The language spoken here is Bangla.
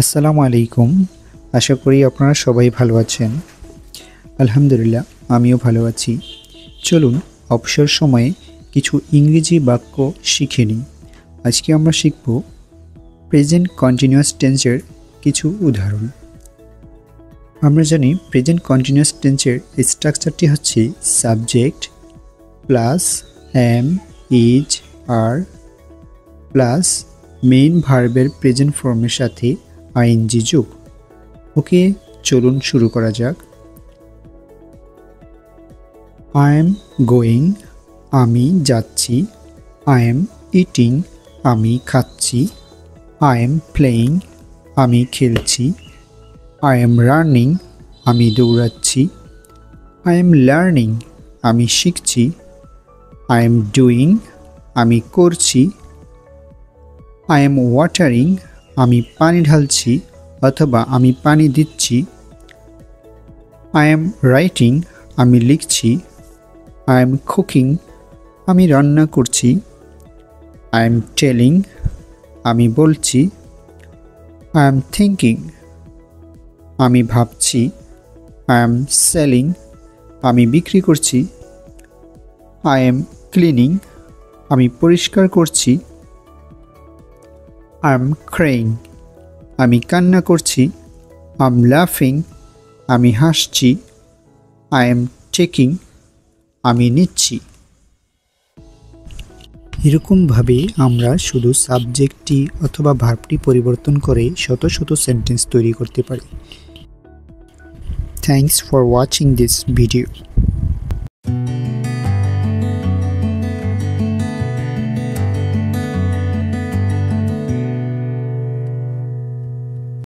আসসালামু আলাইকুম। আশা করি আপনারা সবাই ভালো আছেন। আলহামদুলিল্লাহ, আমিও ভালো আছি। চলুন অবসর সময়ে কিছু ইংরেজি বাক্য শিখে নিই। আজকে আমরা শিখব প্রেজেন্ট কন্টিনিউয়াস টেন্সের কিছু উদাহরণ। আমরা জানি প্রেজেন্ট কন্টিনিউয়াস টেন্সের স্ট্রাকচারটি হচ্ছে subject plus am, is, are plus main ভার্বের প্রেজেন্ট ফর্মের সাথে আইএনজি যোগ। ওকে, চলুন শুরু করা যাক। আই এম গোয়িং, আমি যাচ্ছি। আই এম ইটিং, আমি খাচ্ছি। আই এম প্লেয়িং, আমি খেলছি। আই এম রানিং, আমি দৌড়াচ্ছি। আই এম লার্নিং, আমি শিখছি। আই এম ডুইং, আমি করছি। আই এম ওয়াটারিং, আমি পানি ঢালছি অথবা আমি পানি দিচ্ছি। আই এম রাইটিং, আমি লিখছি। আই এম কুকিং, আমি রান্না করছি। আই এম টেলিং, আমি বলছি। আই এম থিঙ্কিং, আমি ভাবছি। আই এম সেলিং, আমি বিক্রি করছি। আই এম ক্লিনিং, আমি পরিষ্কার করছি। আই এম ক্রাইং, আমি কান্না করছি। আই এম লাফিং, আমি হাসছি। আই এম টেকিং, আমি নিচ্ছি। এরকমভাবে আমরা শুধু সাবজেক্টটি অথবা ভার্বটি পরিবর্তন করে শত শত সেন্টেন্স তৈরি করতে পারি। Thanks for watching this video.